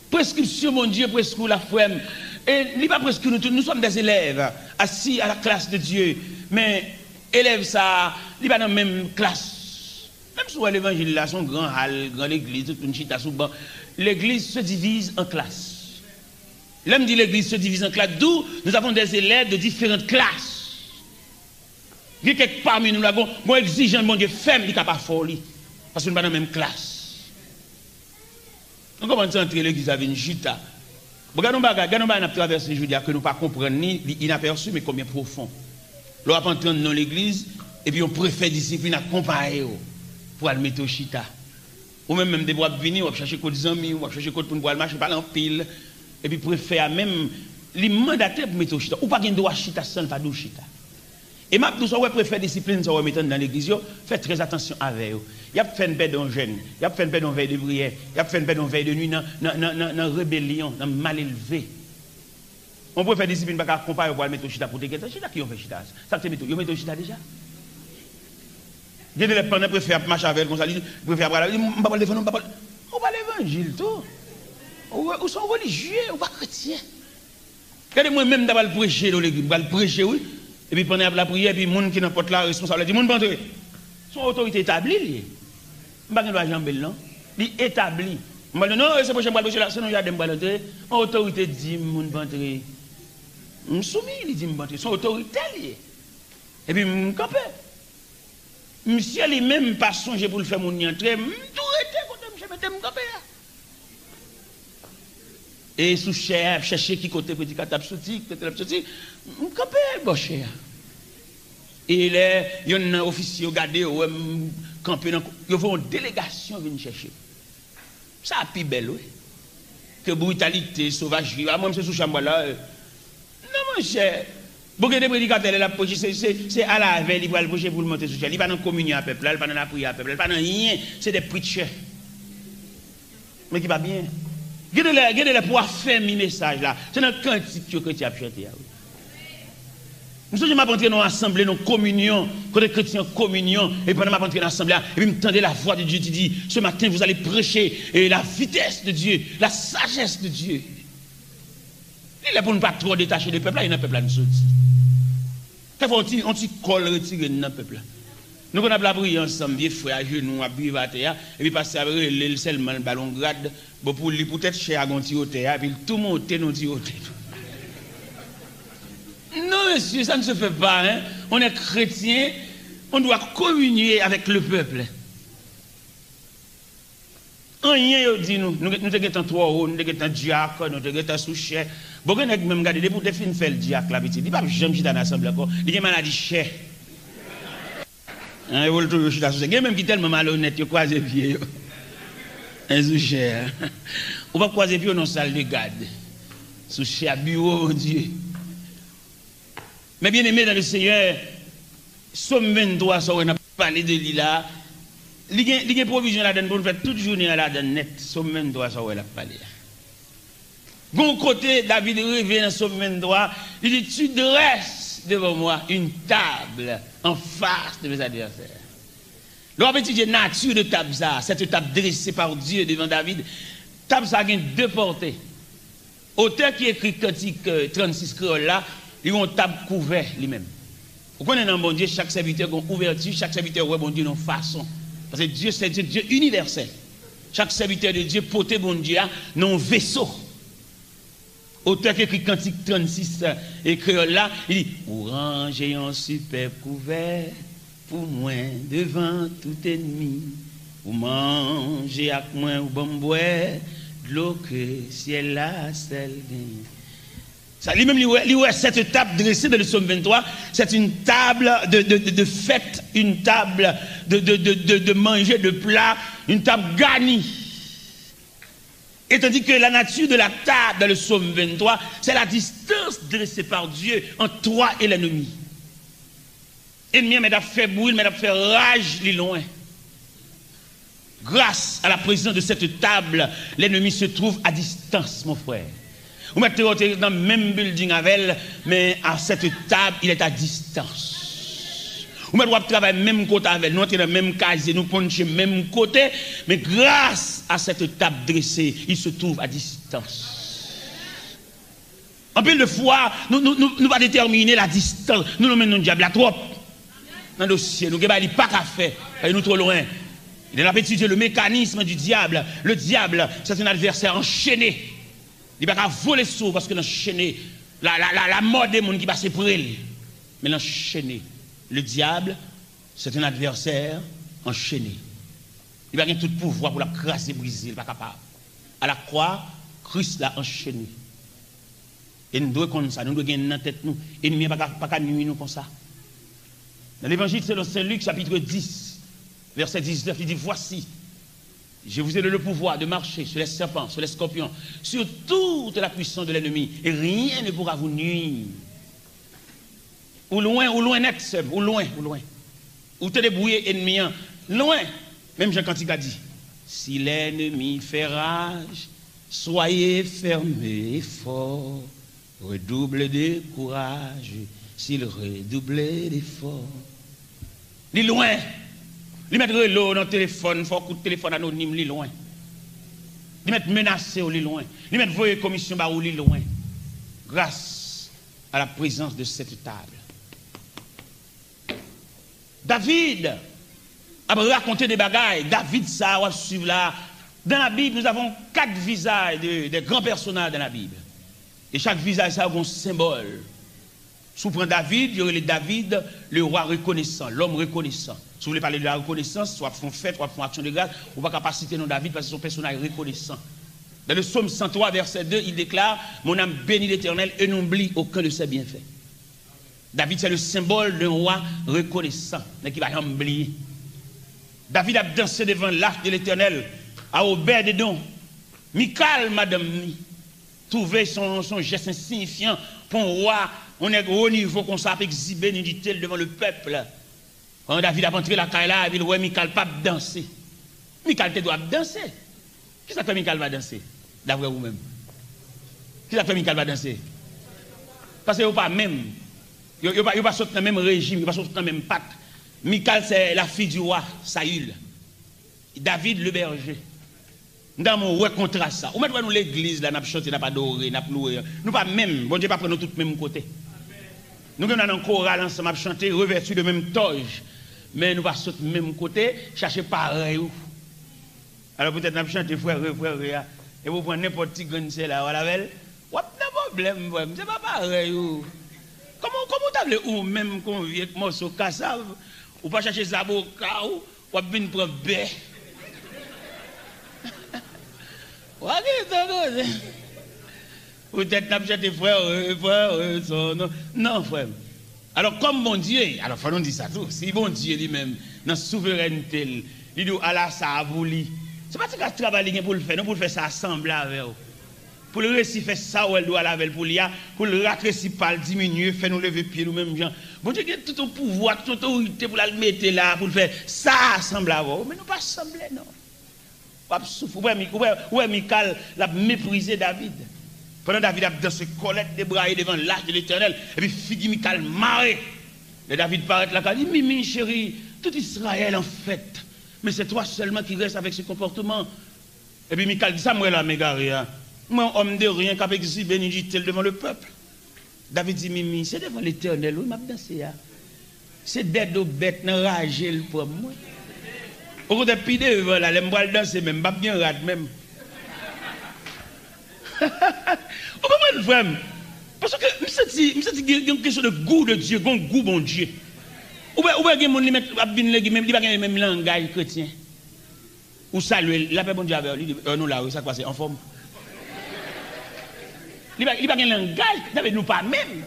Prescription, mon Dieu, prescription la femme. Et il n'est pas presque nous sommes des élèves assis à la classe de Dieu, mais élèves ça, il n'est pas dans la même classe. Même si l'évangile là, son grand hall, grand l'église, toute une chita sous banc, l'église se divise en classes. L'homme dit l'église se divise en classes, d'où nous avons des élèves de différentes classes. Il y a quelques parmi nous là, bon exigeant, mon Dieu, femme, il n'est pas fort, parce que nous sommes pas dans la même classe. Donc comment entrer l'église avec une chita? Regardons à traverser je veux dire que nous ne comprenons ni inaperçu, mais combien profond. Nous avons entendu dans l'église, et puis on préfère discipline à comparer pour aller mettre au chita. Ou même des bois venir, on va chercher des amis, on va chercher pour nous marcher par en pile, et puis préfère même les mandataires pour mettre au chita. Ou pas qu'il doit chita sans pas de chita. Et ma tout ça ouais préfère discipline ça ouais mettre dans l'église faites très attention avec eux. Il y a fait une paix dans jeûne, il y a fait une paix dans veille de prière, il y a fait une paix dans veille de nuit dans rébellion, dans mal élevé. On préfère discipline pas comparer pour mettre au chita pour te guetter chita qui on fait chita. Ça te met au mettre au chita déjà. Gardez les pendant préfère marcher avec comme ça, préfère parler, on pas défendre, on pas l'évangile tout. Ou sont religieux, ou pas chrétiens. Regardez-moi même d'abord prêcher dans l'église, va le prêcher oui. Et puis pendant la prière, puis les gens qui n'importe la responsable, dit, monde entrer. Son autorité établie, je ne vais pas jamber non. Il établi. Je vais dire, non, c'est pour que je vais là, sinon il y a des gens qui entrer. Autorité dit, monde pas entrer. Je suis soumis, il dit, entrer. Son autorité liée. Et puis, je campe. Monsieur lui-même pas songé pour le faire mon entrer, je tout été quand je me camper. Et sous chef, chercher qui côté prédicateur sorti, peut-être sorti, camper bon cher. Et les il y a un officier regardé camper ils font une délégation venir chercher. Ça a plus belle oui. Que brutalité, sauvagerie. Moi c'est sous chambre là. Non mon cher. Beaucoup de prédicateurs là c'est à la veille il va le pocher pour le monter sous cher. Il pas dans communion à peuple, il pas dans la prière à peuple, il pas dans rien, c'est des preachers. Mais qui va bien. Regardez les pour faire mes messages là. C'est dans le cantique que tu as chanté. Nous sommes entrés dans l'assemblée, dans la communion, quand les chrétiens communion, et pendant que je suis dans l'assemblée, et puis je m'entendais la voix de Dieu qui dit, ce matin vous allez prêcher la vitesse de Dieu, la sagesse de Dieu. Il est pour ne pas trop détacher le peuple, il y a un peuple à nous sortir. Quelquefois on t'y colle retiré dans le peuple. Nous on a la prière ensemble, vieux frères à genoux, à vivre à terre, et puis passer avec le seulement le ballon grade, pour lui peut-être cher à gonti au terre, et puis tout monter nous dit au terre. Non monsieur, ça ne se fait pas, hein. On est chrétien, on doit communier avec le peuple. Rien dit nous sommes trois hauts, nous sommes diacre, nous sommes sous-chef. Beaucoup de même regardé pour te fin faire le diacre là, petit. Il pas jamais dans l'assemblée encore. Il a maladie chère. Il veut toujours chita sous. Il y a même qui tellement malhonnête, il croise pied. Un sous-chef. On va croiser pied dans la salle de garde. Sous-chef bureau, mon Dieu. Mais bien aimé dans le Seigneur, Somme 23, ça on a parlé de lui là. Il y a une provision là-dedans pour nous faire toute journée là-dedans net. Somme 23, ça on a parlé. Bon côté, David revient dans Somme 23, il dit, tu dresses devant moi une table en face de mes adversaires. Lorsqu'on étudie la nature de table, cette table dressée par Dieu devant David, table ça a deux portées. Auteur qui écrit Cantique 36 créole là, il a une table couverte lui-même. Vous connaissez dans bon Dieu, chaque serviteur a une ouverture, chaque serviteur a bon Dieu une façon. Parce que Dieu, c'est Dieu universel. Chaque serviteur de Dieu porte bon Dieu dans un vaisseau. Auteur qui écrit Cantique 36 et créole là, il dit, pour ranger un superbe couvert, pour moi devant tout ennemi, pour manger avec moi ou bon boire, de l'eau que ciel là, celle ça lui-même, cette table dressée dans le psaume 23, c'est une table de fête, une table de manger, de plat, une table garnie. Et tandis que la nature de la table dans le psaume 23, c'est la distance dressée par Dieu entre toi et l'ennemi. L'ennemi m'a fait brûler, m'a fait rage, les loin. Grâce à la présence de cette table, l'ennemi se trouve à distance, mon frère. Vous mettez dans le même building avec elle, mais à cette table, il est à distance. Vous mettez travailler même côté avec elle, nous sommes dans le même casier, nous punchons le même côté, mais grâce à cette table dressée, il se trouve à distance. En plus de fois, nous va déterminer la distance. Nous nous mettons le diable à trop. Dans le dossier, nous n'avons pas qu'à faire, nous trop loin. Il a étudié le mécanisme du diable. Le diable, c'est un adversaire enchaîné. Il ne va pas voler sous parce que l'enchaîné, la mort des gens qui passe pour elle. Mais l'enchaîné, le diable, c'est un adversaire enchaîné. Il va avoir tout pouvoir pour la craser, briser, il n'est pas capable. À la croix, Christ l'a enchaîné. Et nous devons comme ça, nous devons gagner dans tête nous. Et nous ne pouvons pas nuire nous comme ça. Dans l'évangile selon Saint Luc, chapitre 10, verset 19, il dit, voici, Je vous ai donné le pouvoir de marcher sur les serpents, sur les scorpions, sur toute la puissance de l'ennemi. Et rien ne pourra vous nuire. Ou loin net, ou loin. Ou te débrouiller ennemi, loin. Même Jean Cantique a dit, si l'ennemi fait rage, soyez fermés et forts, redoublez de courage, s'il redoublait d'efforts. Il est loin. Il met l'eau dans le téléphone, il faut coup de téléphone anonyme, il est loin. Il met menacé, il est loin. Il met voyer commission, il est loin. Grâce à la présence de cette table. David a raconté des bagailles. David, ça, on va suivre là. Dans la Bible, nous avons 4 visages de grands personnages dans la Bible. Et chaque visage, ça a un symbole. Si vous prenez David, il y aurait le David, le roi reconnaissant, l'homme reconnaissant. Si vous voulez parler de la reconnaissance, soit font fête, soit font action de grâce, on ne va pas citer non David parce que son personnage reconnaissant. Dans le psaume 103, verset 2, il déclare, mon âme bénit l'Éternel et n'oublie aucun de ses bienfaits. David, c'est le symbole d'un roi reconnaissant, mais qui va oublier. David a dansé devant l'arche de l'Éternel, à Obed-Edom. Michal, madame, trouvé son geste insignifiant pour un roi. On est au niveau qu'on s'est exhibé, nous dit-elle, devant le peuple. Quand David a entré la caille là, il dit, ouais, Michal pas danser. Michal te doit danser. Qui ça fait Michal va danser? D'après vous-même. Qui ça fait Michal va danser? Parce que vous pas même. Vous pas sortir dans le même régime, vous pas sortir dans le même pacte. Michal, c'est la fille du roi, Saül. David, le berger. Dans mon contrat ça. Ou maintenant nous l'église là, nous chanté, nous pas adoré, nous loué. Nous pas même, bon Dieu pas prendre tout le même côté. Nous sommes dans un choral ensemble, chanter, revêtus de même toge. Mais nous pas sauter même côté, chercher pareil. Alors peut-être nous chanter frère, et vous prenez n'importe qui gagne là, voilà belle. What de problème, c'est pas pareil. Comment t'appelles ou même qu'on vient avec morceau cassave, ou pas chercher zaboka ou bien prendre baie. Peut-être n'a pas frère, non frère. Alors comme mon Dieu, alors faut nous dire ça tout. Si bon Dieu lui-même dans souveraineté, il dit Allah ça a voulu. C'est pas que travailler pour le faire, non pour le faire ça ensemble avec vous. Pour le récit faire ça ou elle doit laver pour le raccourcir pas diminuer, faire nous lever pied nous même gens. Bon Dieu a tout ton pouvoir, toute autorité pour la mettre là pour le faire ça ensemble avec vous, mais nous pas assembler non. Ouais, Michal l'a méprisé David. Pendant David a dansé colette débraillé devant l'arche de l'Éternel. Et puis figi Michal marre. Et David paraît là, il dit, Mimi chérie, tout Israël en fait. Mais c'est toi seulement qui reste avec ce comportement. Et puis Michal dit, ça moi là, m'égaré. Moi, homme de rien, qui exhibé bénédictel devant le peuple. David dit, Mimi, c'est devant l'Éternel, oui, m'a dansé. C'est d'être aux bêtes, n'enrager le pour moi. Au côté de pide, voilà, les m'boile danser même, pas bien rad même. Vous comprenez, frère? Parce que, je me sens qu'il y a une question de goût de Dieu, un goût bon Dieu. Ou bien, il y a des gens qui mettent le même langage chrétien. Ou saluer, la paix bon Dieu avec lui, non là, ça passe en forme. Il n'y a pas de langage, nous pas même.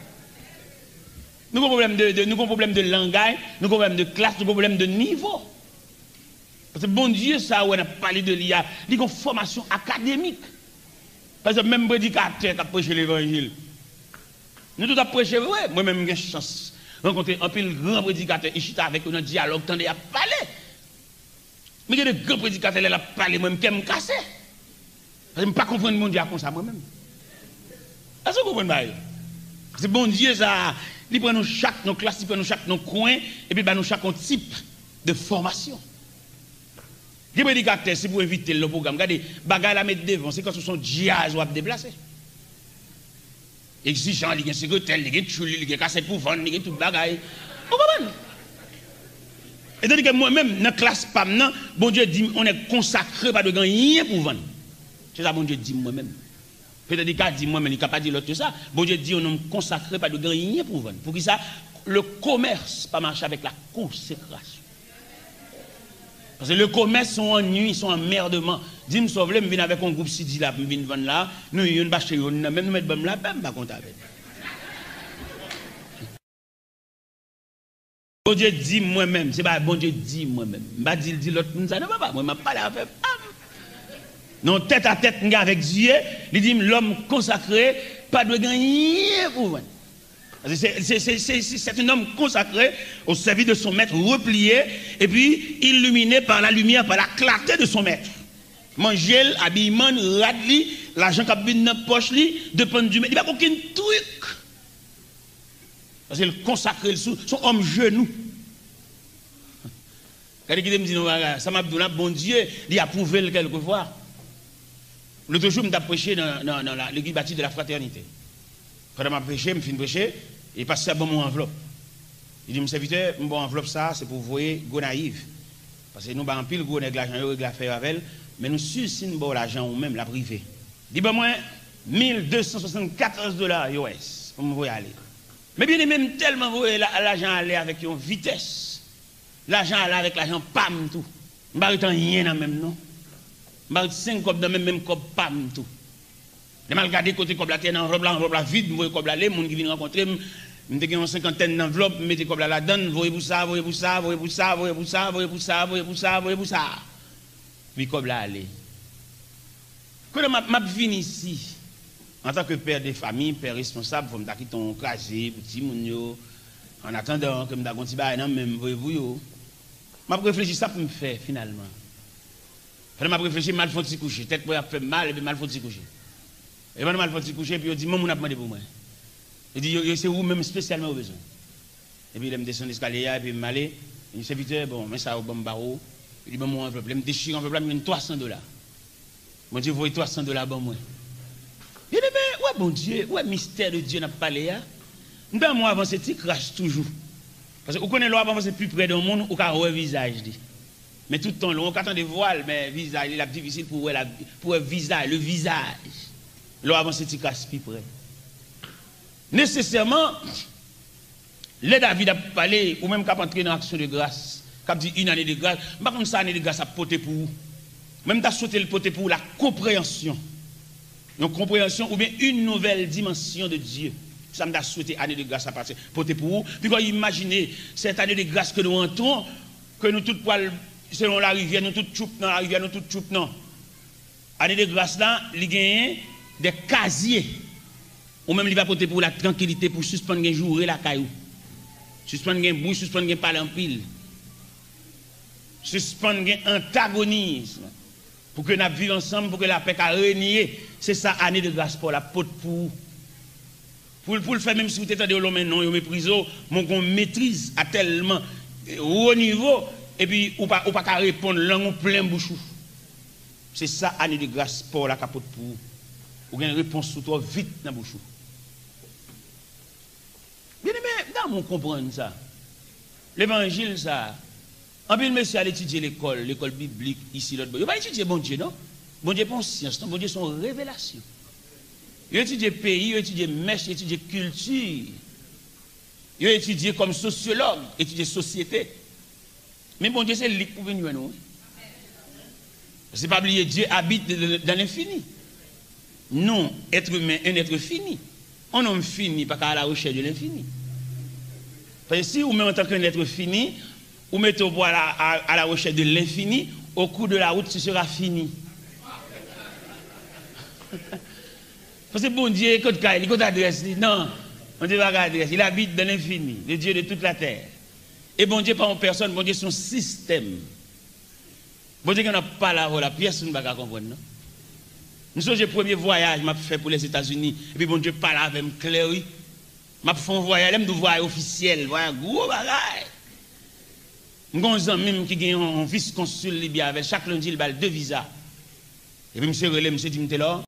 Nous avons un problème de langage, nous avons un problème de classe, nous avons un problème de niveau. Parce que bon Dieu, ça, on a parlé de l'IA, il y a une formation académique. Parce que même prédicateur qui a prêché l'évangile. Nous tous avons prêché, ouais, moi-même j'ai chance de rencontrer un peu de grand prédicateur, et je suis avec un dialogue, tendez à parler. Mais il y a des grands prédicateurs qui ont parlé, moi-même, qui me cassé. Parce que je ne peux pas comprendre mon Dieu comme ça moi-même. Est-ce que vous comprenez? Parce que bon Dieu, ça, il prend nous chaque nos classes, il prend nous chaque nos coins, et puis nous chaque type de formation. Les prédicateurs, si vous invitez le programme, regardez, bagaille la mettre devant, c'est quand ce sont jazz ou à déplacer. Exigeant, il y a un secrétaire, il y a un chou, il y a un cassette pour vendre, il y a tout bagaille. Vous comprenez? Et tandis que moi-même, dans la classe PAM, bon Dieu dit, on est consacré, pas de rien pour vendre. C'est ça, bon Dieu dit moi-même. Peut-être qu'il dit moi-même, il n'a pas dit l'autre ça. Bon Dieu dit, on est consacré, pas de rien pour vendre. Pour qui ça? Le commerce, pas marcher avec la consécration. Parce que le commerce sont en nuit, sont en merdement. Dis-moi, sauve le, je viens avec un groupe Sidi là, je viens vendre là, nous, il y a une bâche, même nous mettons là, même pas compte avec. Bon Dieu dit moi-même, c'est pas bon Dieu dit moi-même. Je ne dis pas l'autre, non, pas, moi, je ne parle pas avec. Non, tête à tête avec Dieu, il dit l'homme consacré, pas de gagner pour moi. C'est un homme consacré au service de son maître, replié, et puis illuminé par la lumière, par la clarté de son maître. Manger, habillement, radli, l'argent qui a bien dans la poche, dépend du maître. Il n'y a pas aucun truc. Parce qu'il consacre son homme genou. Quand il me dit, ça m'a dit, bon Dieu, il a prouvé quelquefois. L'autre jour, je me prêché dans l'église bâtie de la fraternité. Quand je prêché, je finis de prêcher, il passe à mon enveloppe. Il dit, mon serviteur, mon enveloppe, ça, c'est pour vous voyez, go naïf. Parce que nous, en pile, go avec l'argent, avec l'affaire avec elle, mais nous, si nous avons l'argent ou même la privée. Dis moi, $1274 US pour me voir aller. Mais bien, même tellement vous l'argent aller avec une vitesse. L'argent aller avec l'argent pam tout. Je ne sais pas rien dans même non. Je ne sais pas 5 dans même cop pam tout. Je vais regarder côté comme la terre en robe la vide, je vois comme la les gens qui viennent rencontrer, je me une cinquantaine d'enveloppes, je mets comme la donne, voyez-vous ça, voyez-vous ça, voyez-vous ça, voyez-vous ça, voyez-vous ça, voyez-vous ça, voyez-vous ça. Puis comme là aller. Quand je viens ici, en tant que père de famille, père responsable, il faut me quitter ton casier, petit moun en attendant que je me dise bah non même voyez-vous je réfléchis ça pour me faire finalement. Je réfléchis mal faut coucher, tête pour faire mal et puis mal faut coucher. Et maintenant mal faut coucher puis on dit maman on a demandé pour moi. Il dit c'est où même spécialement au besoin. Et puis il me descend l'escalier et puis il m'allait, il serviteur bon mais ça au bon barreau, il dit bon mon enveloppe, il me déchire enveloppe il me $300. Bon Dieu voyez $300 bon moi. Il dit mais ouais bon Dieu, ouais mystère de Dieu n'a pas parlé là. Dans moi avant c'est crache toujours. Parce que vous connaissez l'eau avant c'est plus près d'un monde ou qu'à voir visage dit. Mais tout le temps on attend des voiles mais visage il est difficile pour le visage. L'eau avant c'est crache plus près. Nécessairement les David a parlé ou même qu'à entrer dans l'action de grâce, qu'a dit une année de grâce, pas comme ça année de grâce à porter pour vous. Même t'as sauté le porter pour la compréhension. Une compréhension ou bien une nouvelle dimension de Dieu. Ça m'a souhaité année de grâce à passer porter pour vous. Puis quand imaginez cette année de grâce que nous entrons, que nous toutes poils selon la rivière, nous toutes choup dans la rivière, nous toutes choup non. Année de grâce là, il gagne des casiers. Ou même il va porter pour la tranquillité pour suspendre un jour la caillou. Suspendre un bruit, suspendre un parler en pile. Suspendre un antagonisme. Pour que nous vivions ensemble, pour que la paix a régné. C'est ça, année de grâce pour la porte pour le faire, même si vous êtes de l'homme, non, vous méprisez, mon maîtrise à tellement haut niveau, et puis, ou pas répondre, langue plein bouchou. C'est ça, année de grâce pour la capote pour vous. Ou une réponse sur toi vite dans la bouchou. Bien aimé, dans mon comprendre ça. L'évangile, ça. En plus, monsieur, allez étudier l'école biblique, ici, l'autre. Il va étudier bon Dieu, non? Bon Dieu, pas science, non? Bon Dieu, son révélation. Il étudie pays, il étudie mèche, il étudie culture. Il étudie comme sociologue, il étudie société. Mais bon Dieu, c'est lui pour venir à nous. C'est pas oublier, Dieu habite dans l'infini. Non, être humain, un être fini. Un homme fini, pas qu'à la recherche de l'infini. Parce que si vous mettez en tant qu'un être fini, vous mettez au bois à la recherche de l'infini, au cours de la route, ce sera fini. Parce que bon Dieu, il adresse, non, on ne dit pas adresse, il habite dans l'infini, le Dieu de toute la terre. Et bon Dieu, pas en personne, bon Dieu, son système. Bon Dieu, qu'on n'a pas la pièce, on ne va pas comprendre, non? Nous sommes le premier voyage que j'ai fait pour les États-Unis, et puis bon Dieu parle avec moi clair, oui. Je fais un voyage, je voyage officiel, un gros bagage. J'ai un ami qui a un vice-consul Libye avec chaque lundi, il a 2 visas. Et puis, je me suis dit, là.